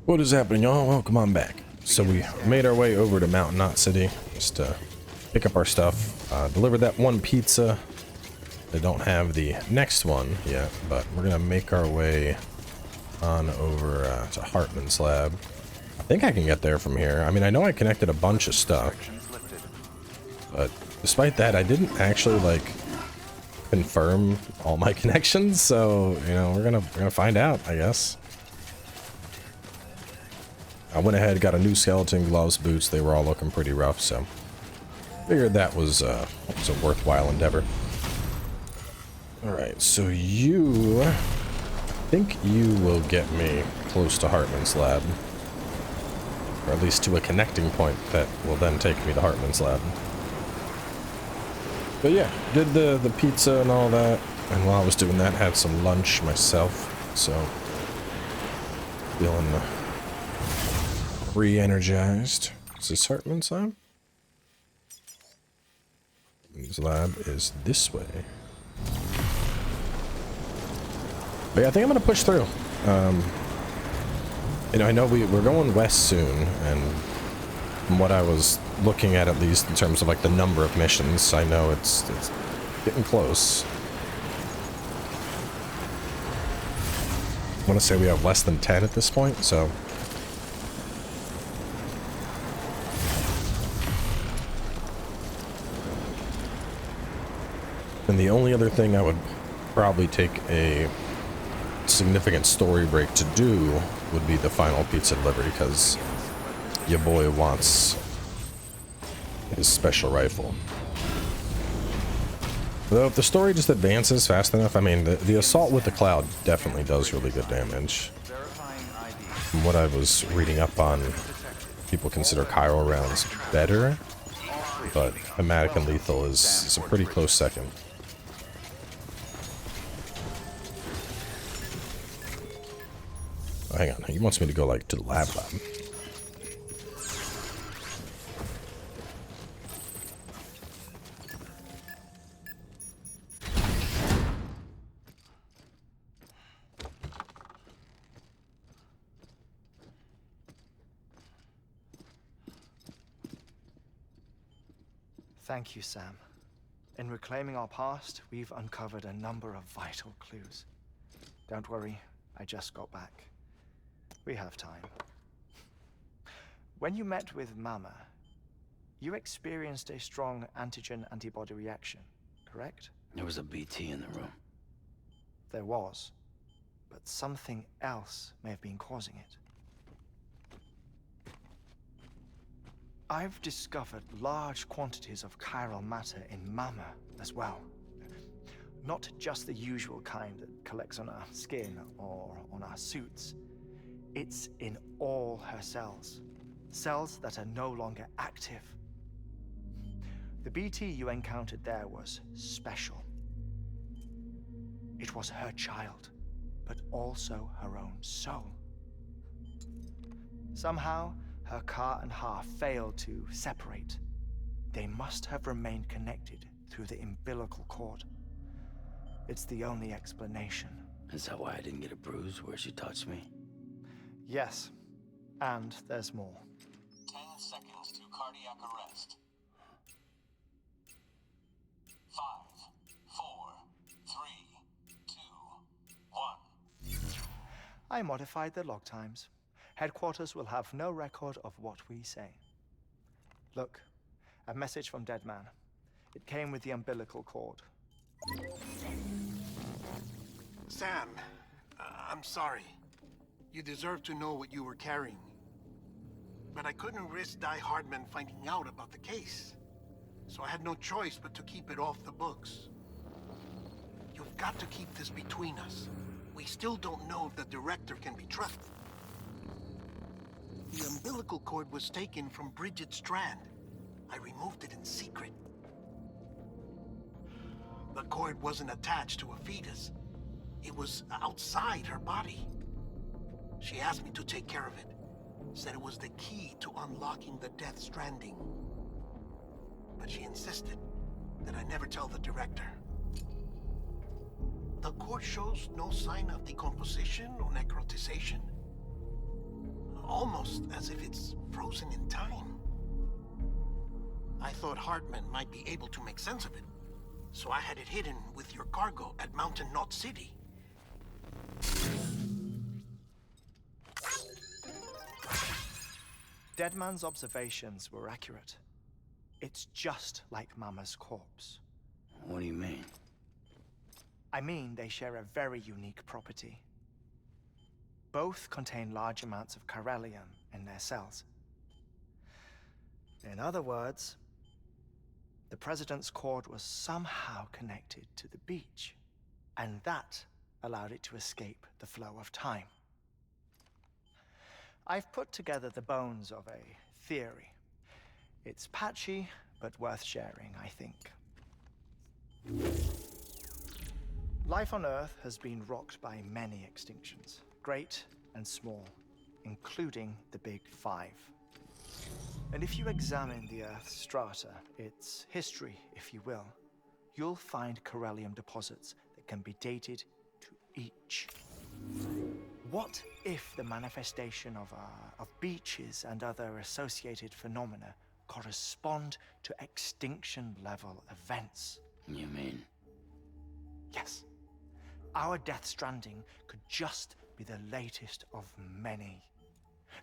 What is happening, y'all? Welcome on back. So we made our way over to Mountain Knot City just to pick up our stuff. Delivered that one pizza. They don't have the next one yet, but we're gonna make our way on over to Hartman's lab. I think I can get there from here. I mean, I know I connected a bunch of stuff, but despite that, I didn't actually like confirm all my connections. So you know, we're gonna find out, I guess. I went ahead, got a new skeleton, gloves, boots. They were all looking pretty rough, so figured that was a worthwhile endeavor. All right, so I think you will get me close to Hartman's lab, or at least to a connecting point that will then take me to Hartman's lab. But yeah, did the pizza and all that, and while I was doing that, had some lunch myself, so feeling re-energized. Is this Hartman's lab? His lab is this way. But yeah, I think I'm gonna push through. You know, I know we're going west soon, and from what I was looking at least in terms of like the number of missions, I know it's getting close. I want to say we have less than 10 at this point, so. And the only other thing I would probably take a significant story break to do would be the final pizza delivery, because your boy wants his special rifle. Though if the story just advances fast enough, I mean, the assault with the cloud definitely does really good damage. From what I was reading up on, people consider chiral rounds better, but thematic and lethal is a pretty close second. Oh, hang on, he wants me to go like to the lab. Thank you, Sam. In reclaiming our past, we've uncovered a number of vital clues. Don't worry, I just got back. We have time. When you met with Mama, you experienced a strong antigen-antibody reaction, correct? There was a BT in the room. There was, but something else may have been causing it. I've discovered large quantities of chiral matter in Mama as well. Not just the usual kind that collects on our skin or on our suits. It's in all her cells. Cells that are no longer active. The BT you encountered there was special. It was her child, but also her own soul. Somehow, her car and half failed to separate. They must have remained connected through the umbilical cord. It's the only explanation. Is that why I didn't get a bruise where she touched me? Yes, and there's more. 10 seconds to cardiac arrest. 5, 4, 3, 2, 1. I modified the log times. Headquarters will have no record of what we say. Look, a message from Dead Man. It came with the umbilical cord. Sam, I'm sorry. You deserve to know what you were carrying. But I couldn't risk Die Hardman finding out about the case. So I had no choice but to keep it off the books. You've got to keep this between us. We still don't know if the director can be trusted. The umbilical cord was taken from Bridget Strand. I removed it in secret. The cord wasn't attached to a fetus. It was outside her body. She asked me to take care of it. Said it was the key to unlocking the Death Stranding. But she insisted that I never tell the director. The cord shows no sign of decomposition or necrotization. almost as if it's frozen in time. I thought Hartman might be able to make sense of it, so I had it hidden with your cargo at Mountain Knot City. Deadman's observations were accurate. It's just like Mama's corpse. What do you mean? I mean, they share a very unique property. Both contain large amounts of chiralium in their cells. In other words, the president's cord was somehow connected to the beach, and that allowed it to escape the flow of time. I've put together the bones of a theory. It's patchy, but worth sharing, I think. Life on Earth has been rocked by many extinctions, great and small, including the Big Five. And if you examine the Earth's strata, its history, if you will, you'll find chiralium deposits that can be dated to each. What if the manifestation of beaches and other associated phenomena correspond to extinction-level events? You mean? Yes. Our Death Stranding could just be the latest of many.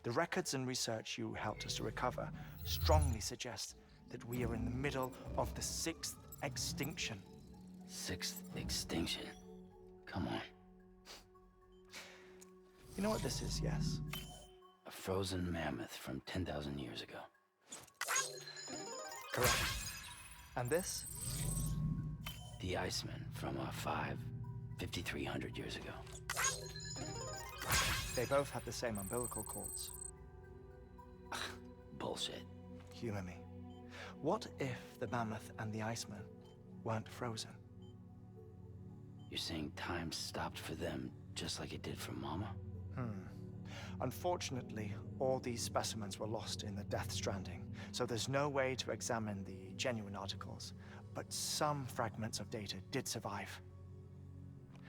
The records and research you helped us to recover strongly suggest that we are in the middle of the 6th extinction. 6th extinction? Come on. You know what this is, yes? A frozen mammoth from 10,000 years ago. Correct. And this? The Iceman from 5,300 years ago. They both have the same umbilical cords. Bullshit. Humor me. What if the mammoth and the Iceman weren't frozen? You're saying time stopped for them just like it did for Mama? Unfortunately, all these specimens were lost in the Death Stranding, so there's no way to examine the genuine articles, but some fragments of data did survive.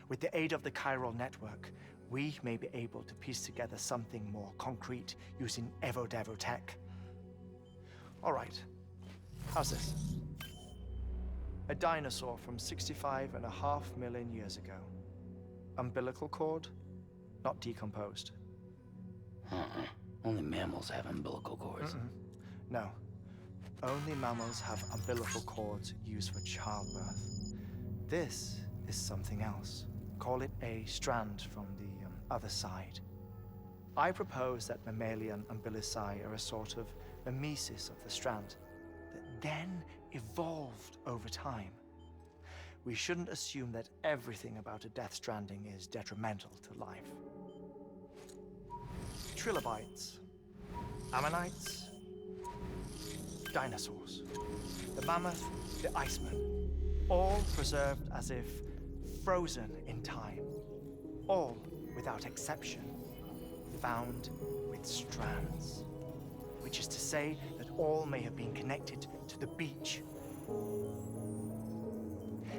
With the aid of the chiral network, we may be able to piece together something more concrete using Evo-Devo tech. All right, how's this? A dinosaur from 65.5 million years ago. Umbilical cord, not decomposed. Only mammals have umbilical cords. No, only mammals have umbilical cords used for childbirth. This is something else. Call it a strand from the other side. I propose that mammalian umbilici are a sort of mimesis of the strand that then evolved over time. We shouldn't assume that everything about a Death Stranding is detrimental to life. Trilobites, ammonites, dinosaurs, the mammoth, the Iceman, all preserved as if frozen in time, all without exception found with strands, which is to say that all may have been connected to the beach.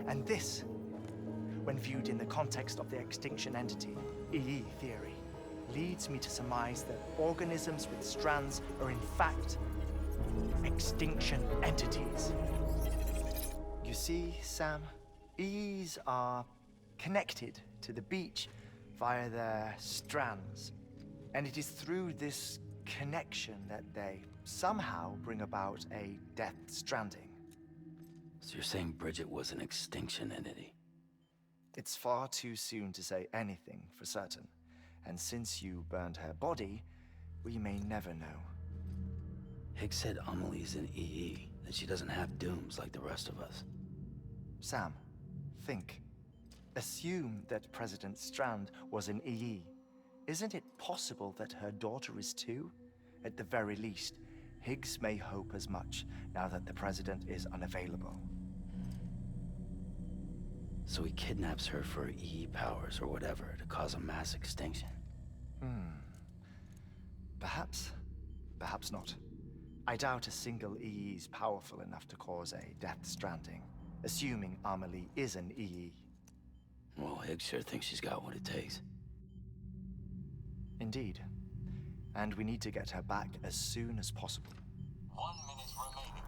And this, when viewed in the context of the extinction entity, EE theory, leads me to surmise that organisms with strands are in fact extinction entities. You see, Sam, EEs are connected to the beach via their strands, and it is through this connection that they somehow bring about a Death Stranding. So you're saying Bridget was an extinction entity? It's far too soon to say anything for certain, and since you burned her body, we may never know. Higgs said Amelie's an EE, that she doesn't have dooms like the rest of us. Sam, think. Assume that President Strand was an EE. Isn't it possible that her daughter is too? At the very least, Higgs may hope as much now that the president is unavailable. So he kidnaps her for EE powers or whatever to cause a mass extinction. Perhaps. Perhaps not. I doubt a single EE is powerful enough to cause a Death Stranding, assuming Amelie is an EE. Well, Higgs sure thinks she's got what it takes. Indeed. and we need to get her back as soon as possible. 1 minute remaining.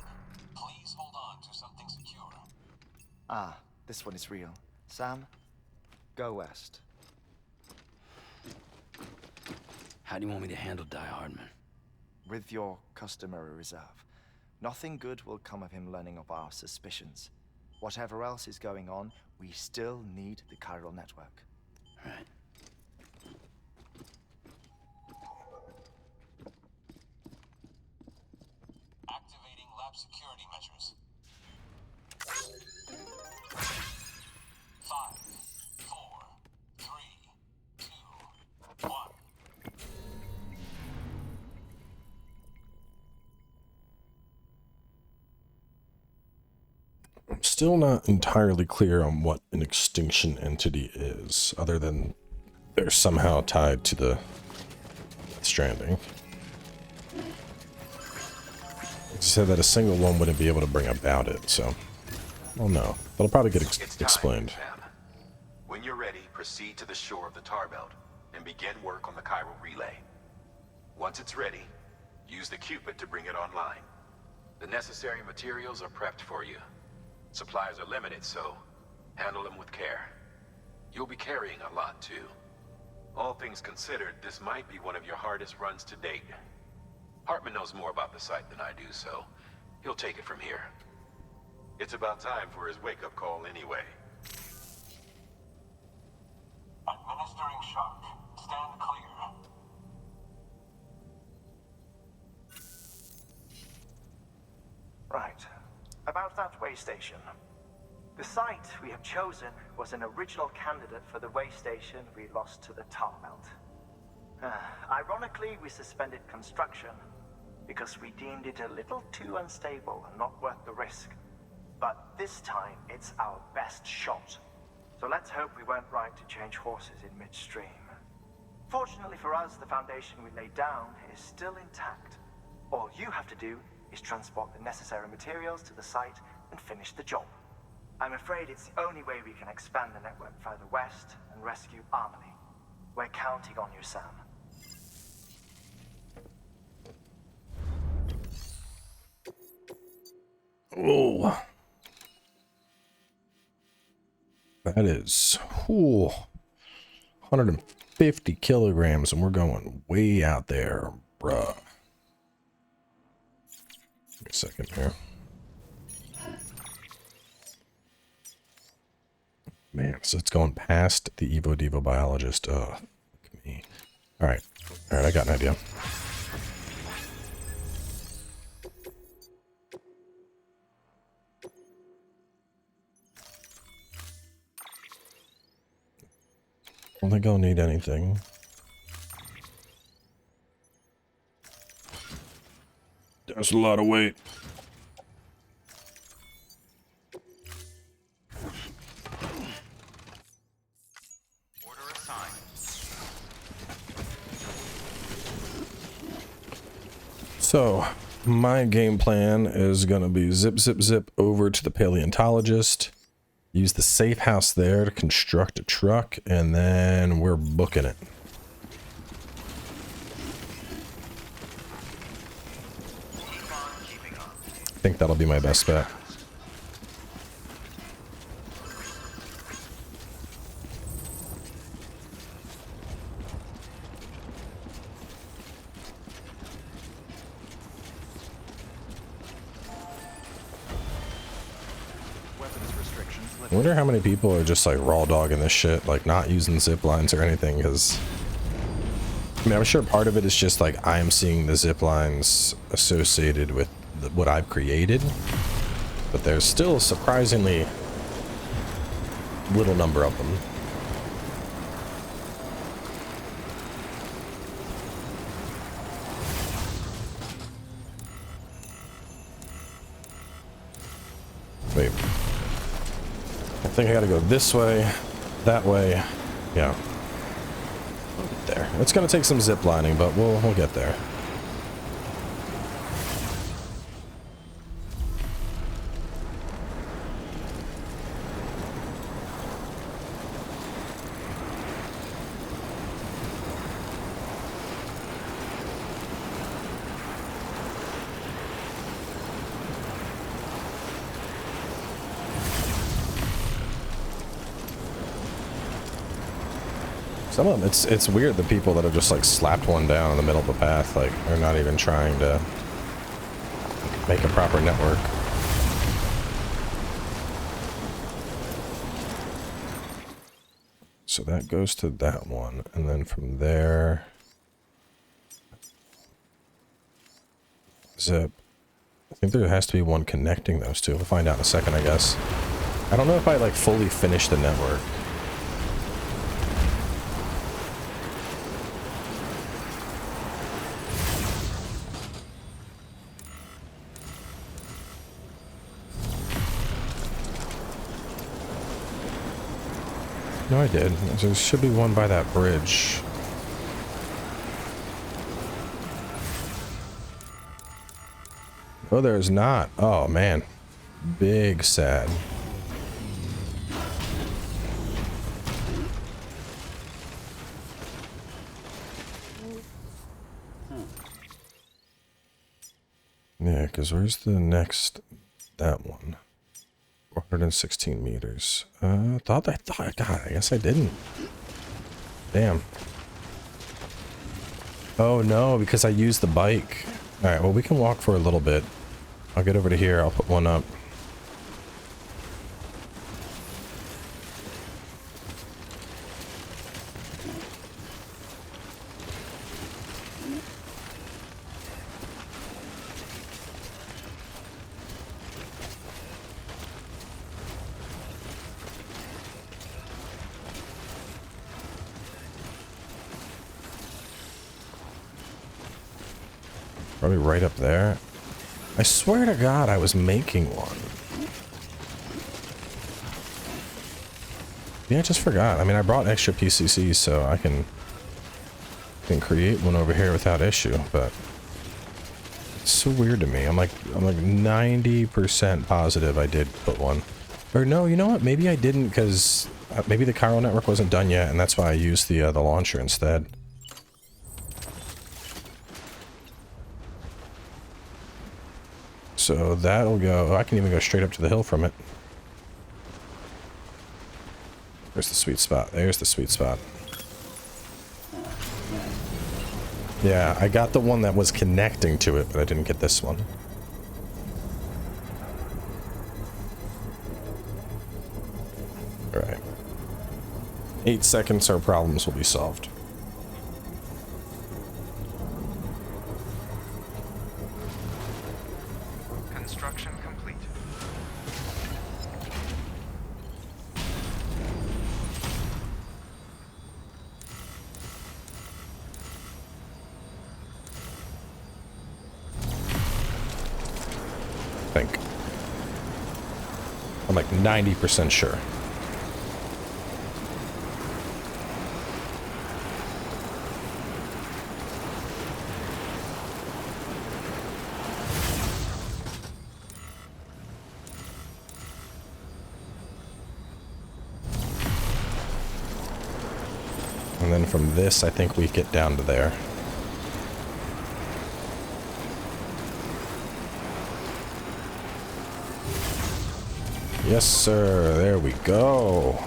Please hold on to something secure. Ah, this one is real. Sam, go west. How do you want me to handle Die Hardman? With your customary reserve. Nothing good will come of him learning of our suspicions. Whatever else is going on, we still need the chiral network. Right. Activating lab security measures. 5, 4, 3, 2, 1. I'm still not entirely clear on what an extinction entity is, other than they're somehow tied to the Death Stranding. It said that a single one wouldn't be able to bring about it, so... Well, no. That'll probably get explained. Sam. When you're ready, proceed to the shore of the tar belt and begin work on the chiral relay. Once it's ready, use the Cupid to bring it online. The necessary materials are prepped for you. Supplies are limited, so handle them with care. You'll be carrying a lot, too. All things considered, this might be one of your hardest runs to date. Hartman knows more about the site than I do, so he'll take it from here. It's about time for his wake-up call anyway. Administering shock. Stand clear. Right. About that way station. The site we have chosen was an original candidate for the way station we lost to the tar belt. Ironically, we suspended construction because we deemed it a little too unstable and not worth the risk. But this time, it's our best shot. So let's hope we weren't right to change horses in midstream. Fortunately for us, the foundation we laid down is still intact. All you have to do is transport the necessary materials to the site and finish the job. I'm afraid it's the only way we can expand the network further west and rescue Harmony. We're counting on you, Sam. Oh. That is 150 kilograms, and we're going way out there, bruh. Give me a second here. Man, so it's going past the Evo Devo biologist. Oh, look at me. Alright, I got an idea. I don't think I'll need anything. That's a lot of weight. Order assigned. So, my game plan is gonna be zip, zip, zip over to the paleontologist. Use the safe house there to construct a truck, and then we're booking it. I think that'll be my best bet. I wonder how many people are just like raw dogging this shit, like not using zip lines or anything, because I mean, I'm sure part of it is just like I'm seeing the zip lines associated with what I've created, but there's still a surprisingly little number of them. Wait. I think I gotta go this way, that way. Yeah. We'll get there. It's gonna take some zip lining, but we'll get there. Some of them, it's weird, the people that have just like slapped one down in the middle of the path, like they're not even trying to make a proper network. So that goes to that one, and then from there, zip. I think there has to be one connecting those two. We'll find out in a second, I guess. I don't know if I like fully finished the network. No, I did. There should be one by that bridge. Oh, there's not. Oh, man. Big sad. Yeah, because where's the next... that one? 416 meters. God, I guess I didn't. Damn. Oh no, because I used the bike. Alright, well we can walk for a little bit. I'll get over to here, I'll put one up. Probably right up there. I swear to God, I was making one. Yeah, I just forgot. I mean, I brought extra PCCs, so I can create one over here without issue. But it's so weird to me. I'm like 90% positive I did put one. Or no, you know what? Maybe I didn't because maybe the chiral network wasn't done yet, and that's why I used the launcher instead. So that'll go... I can even go straight up to the hill from it. Where's the sweet spot? There's the sweet spot. Yeah, I got the one that was connecting to it, but I didn't get this one. Alright. 8 seconds, our problems will be solved. Construction complete. I think. I'm like 90% sure. And then from this, I think we get down to there. Yes, sir. There we go.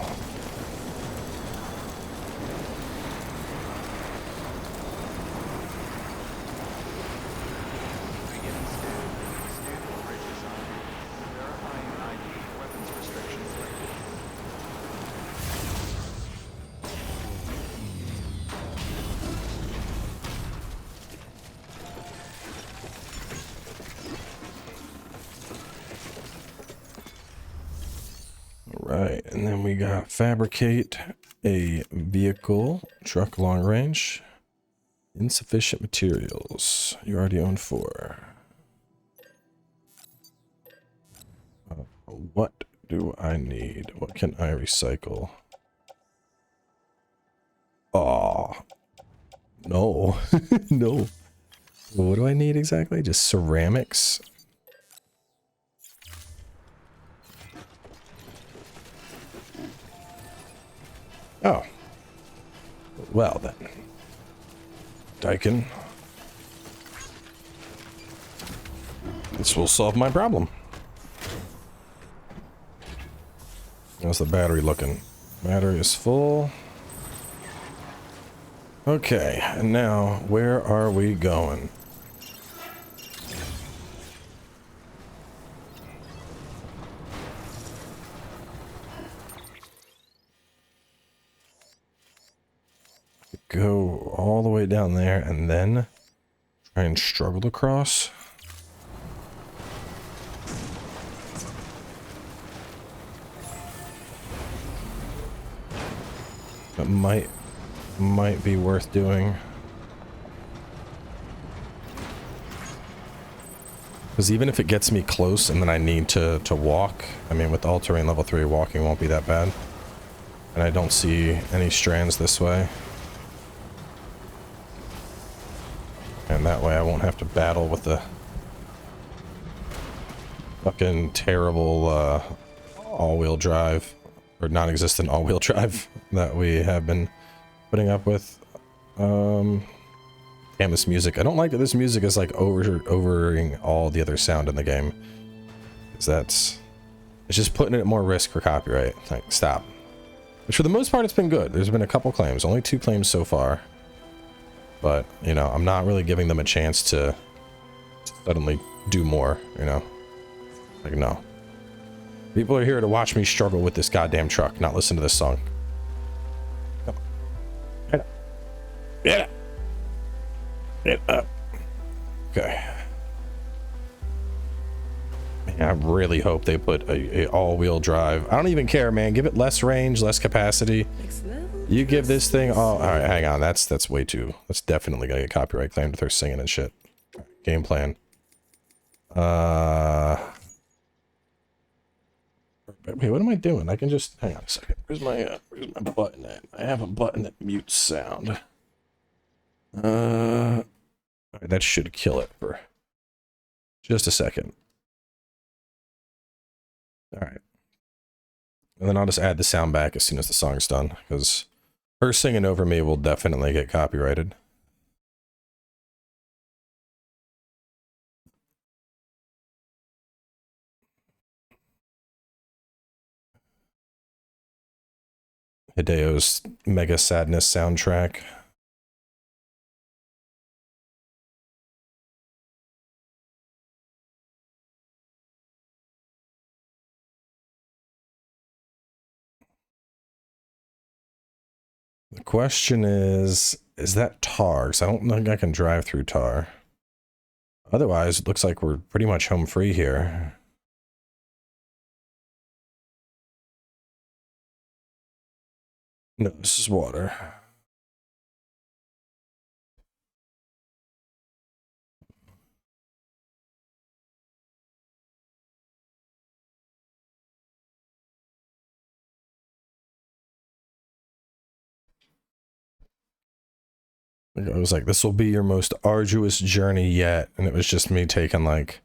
Right, and then we got fabricate a vehicle, truck long range, insufficient materials. You already own 4. What do I need? What can I recycle? Oh, no, no. What do I need exactly? Just ceramics? Oh. Well then. Daikin. This will solve my problem. How's the battery looking? Battery is full. Okay, and now where are we going? Go all the way down there and then try and struggle across. That might be worth doing. Because even if it gets me close and then I need to walk, I mean, with all terrain level 3, walking won't be that bad. And I don't see any strands this way. And that way I won't have to battle with the fucking terrible all-wheel drive, or non-existent all-wheel drive that we have been putting up with. Damn, this music. I don't like that this music is like overing all the other sound in the game. Because it's just putting it at more risk for copyright. Like, stop. Which for the most part it's been good. There's been a couple claims, only 2 claims so far. But, you know, I'm not really giving them a chance to suddenly do more, you know? Like, no. People are here to watch me struggle with this goddamn truck, not listen to this song. Come on. Get up. Get up. Get up. Okay. Man, I really hope they put a all-wheel drive. I don't even care, man. Give it less range, less capacity. You give this thing all right, hang on, that's way too, that's definitely gonna get copyright claimed if they're singing and shit. Game plan. Wait, what am I doing? I can just hang on a second. Where's my button at? I have a button that mutes sound. Alright, that should kill it for just a second. Alright. And then I'll just add the sound back as soon as the song's done, because her singing over me will definitely get copyrighted. Hideo's Mega Sadness soundtrack. The question is that tar? Because I don't think I can drive through tar. Otherwise, it looks like we're pretty much home free here. No, this is water. It was like, this will be your most arduous journey yet. And it was just me taking like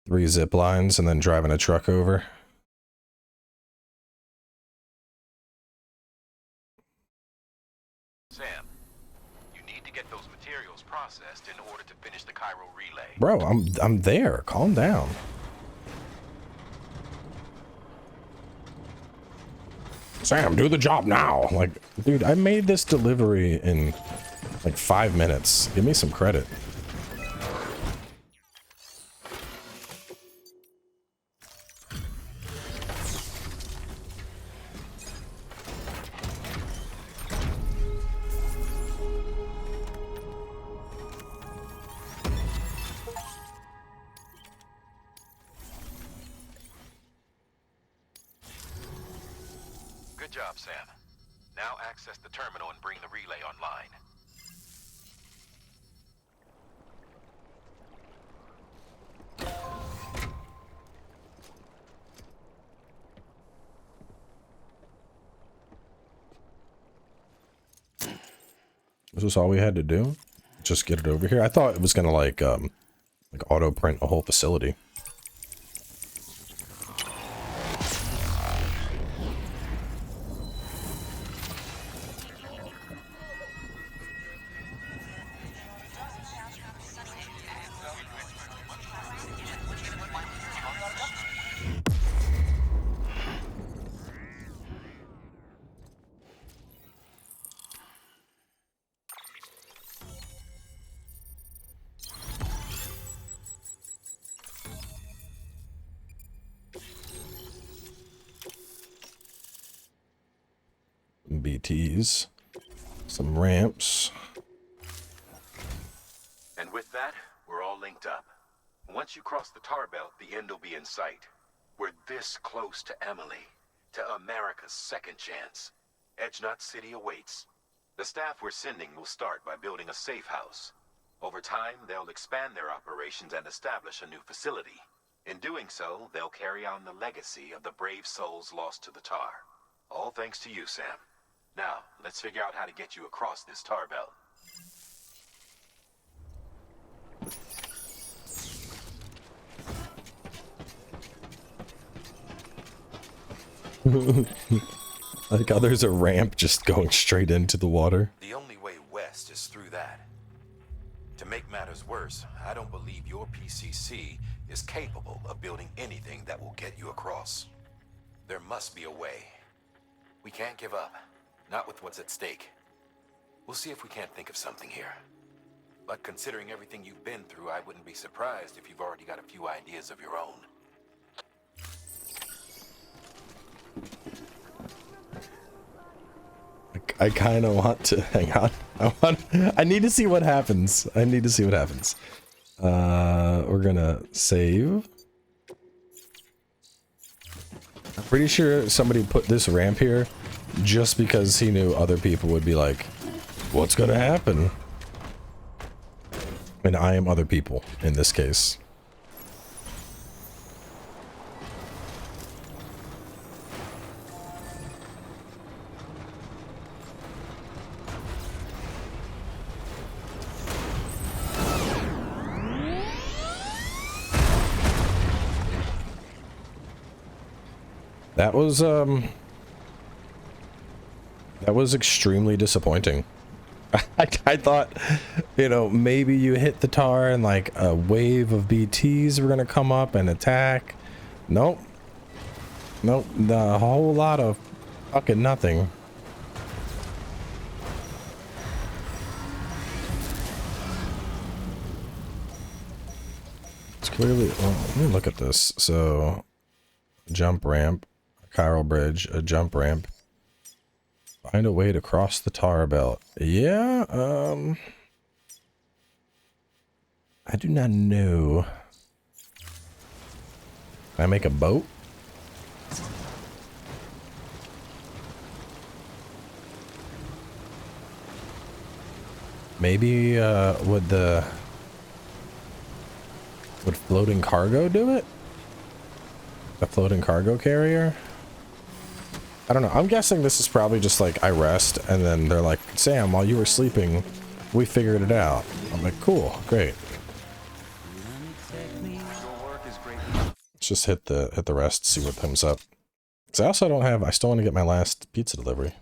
3 zip lines and then driving a truck over. Sam, you need to get those materials processed in order to finish the Chiral relay. Bro, I'm there. Calm down. Sam, do the job now. Like, dude, I made this delivery in like 5 minutes. Give me some credit. Good job, Sam. Now access the terminal and bring the relay online. Was this all we had to do? Just get it over here? I thought it was gonna like auto print a whole facility. BTs. Some ramps. And with that, we're all linked up. Once you cross the tar belt, the end will be in sight. We're this close to Emily, to America's second chance. Edgenut City awaits. The staff we're sending will start by building a safe house. Over time, they'll expand their operations and establish a new facility. In doing so, they'll carry on the legacy of the brave souls lost to the tar. All thanks to you, Sam. Now, let's figure out how to get you across this tar belt. I like how there's a ramp just going straight into the water. The only way west is through that. To make matters worse, I don't believe your PCC is capable of building anything that will get you across. There must be a way. We can't give up, not with what's at stake. We'll see if we can't think of something here. But considering everything you've been through, I wouldn't be surprised if you've already got a few ideas of your own. I kind of want to hang on. I need to see what happens. We're gonna save. I'm pretty sure somebody put this ramp here just because he knew other people would be like, what's gonna happen? And I am other people in this case. That was extremely disappointing. I thought, you know, maybe you hit the tar and like a wave of BTs were gonna come up and attack. Nope. Nope. A whole lot of fucking nothing. It's clearly, well, let me look at this. So, jump ramp, Chiral bridge, a jump ramp. Find a way to cross the tar belt. Yeah, I do not know. Can I make a boat? Maybe, would floating cargo do it? A floating cargo carrier? I don't know. I'm guessing this is probably just like I rest and then they're like, Sam, while you were sleeping, we figured it out. I'm like, cool, great. Let's just hit the rest, see what comes up. Cause I also don't have, I still want to get my last pizza delivery.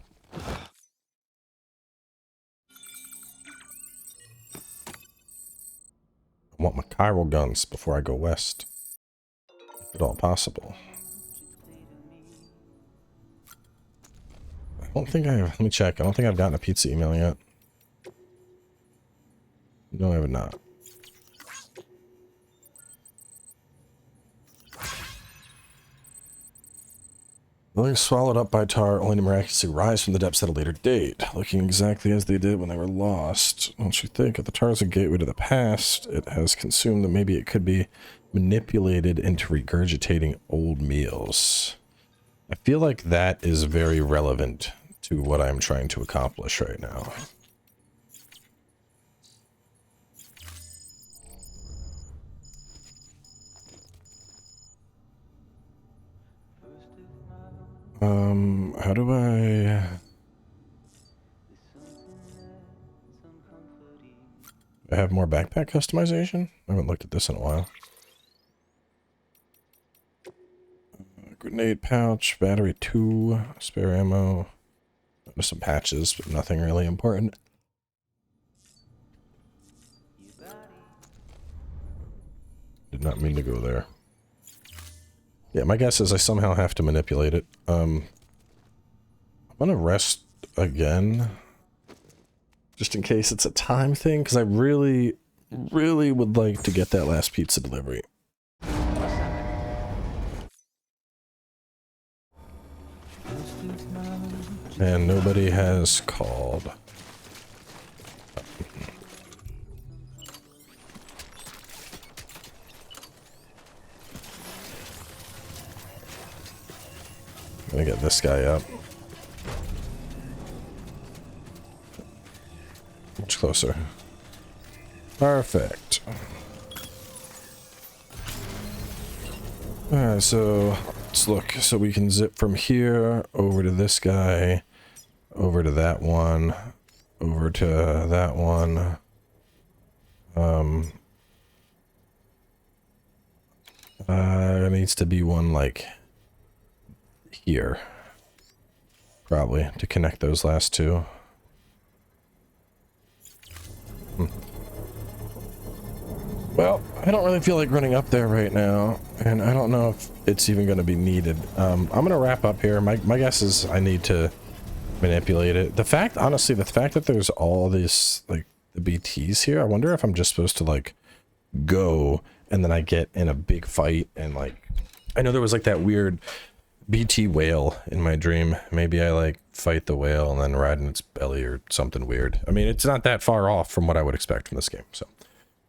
I want my chiral guns before I go west. If at all possible. I don't think I have, let me check. I don't think I've gotten a pizza email yet. No, I have not. Buildings swallowed up by tar, only to miraculously rise from the depths at a later date, looking exactly as they did when they were lost. Don't you think? If the tar is a gateway to the past, it has consumed them. Maybe it could be manipulated into regurgitating old meals. I feel like that is very relevant to what I'm trying to accomplish right now. How do I have more backpack customization? I haven't looked at this in a while. Grenade pouch, battery 2, spare ammo. There's some patches, but nothing really important. Did not mean to go there. Yeah, my guess is I somehow have to manipulate it. I'm gonna rest again. Just in case it's a time thing, because I really, really would like to get that last pizza delivery. And nobody has called. I'm gonna get this guy up. Much closer. Perfect. Alright, so let's look. So we can zip from here over to this guy, over to that one, over to that one. There needs to be one like here, probably, to connect those last two. Well, I don't really feel like running up there right now, and I don't know if it's even going to be needed. I'm going to wrap up here. My guess is I need to manipulate it. The fact, honestly, the fact that there's all these, like, the BTs here, I wonder if I'm just supposed to, like, go, and then I get in a big fight, and, like, I know there was, like, that weird BT whale in my dream. Maybe I, like, fight the whale and then ride in its belly or something weird. I mean, it's not that far off from what I would expect from this game, so.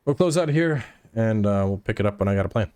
We'll close out here, and we'll pick it up when I got a plan.